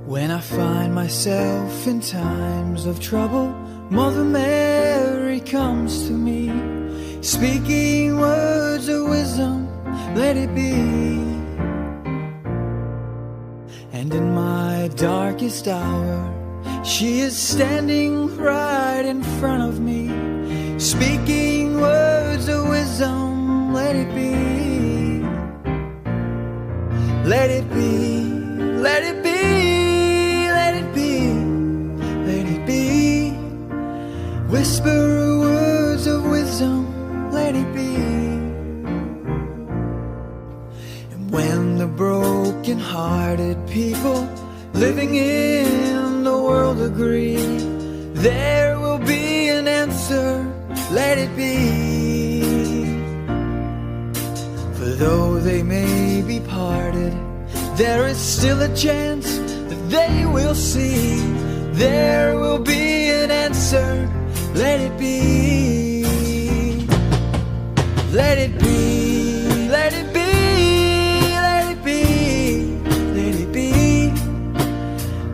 When I find myself in times of trouble, Mother Mary comes to me, speaking words of wisdom, let it be. And in my darkest hour, she is standing right in front of me, speaking words of wisdom, let it be. Let it be, let it be, let it be, let it be. Whisper words of wisdom, let it be. And when the broken-hearted people living in the world agree, there will be an answer, let it be. For though they may be parted, there is still a chance that they will see. There will be an answer, let it be. Let it be, let it be, let it be, let it be.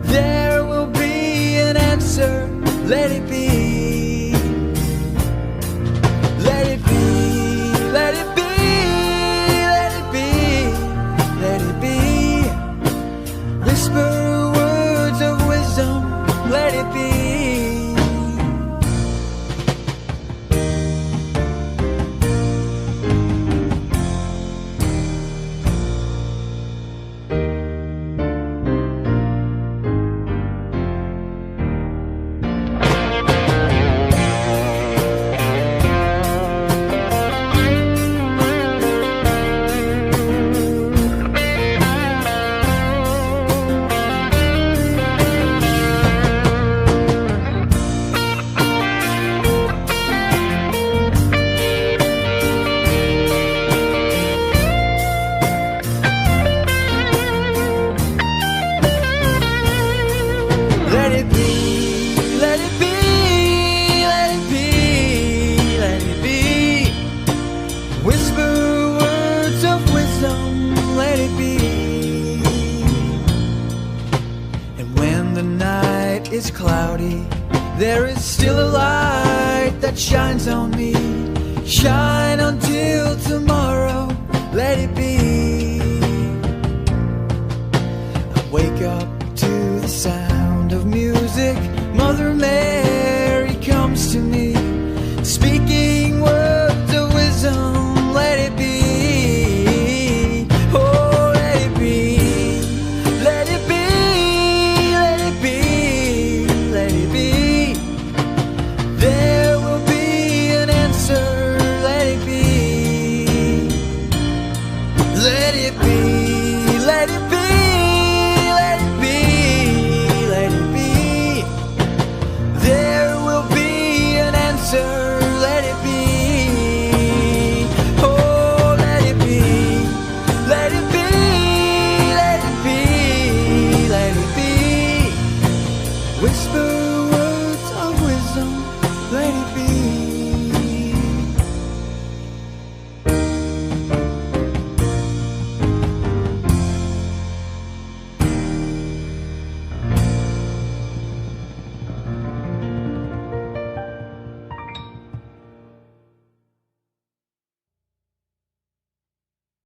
There will be an answer, let it be. Let it be, let it be, let it be, let it be. Whisper words of wisdom, let it be. Is cloudy, there is still a light that shines on me. Shine until tomorrow, let it be. I wake up to the sound of music. Mother Mary comes to me, speaking words of wisdom, let it be. Oh, let it be, let it be, let it be. Let it be. There will be an answer, let it be. Let it be, let it be, let it be, let it be. There will be an answer, let it be. Oh, let it be, let it be, let it be, let it be. Whisper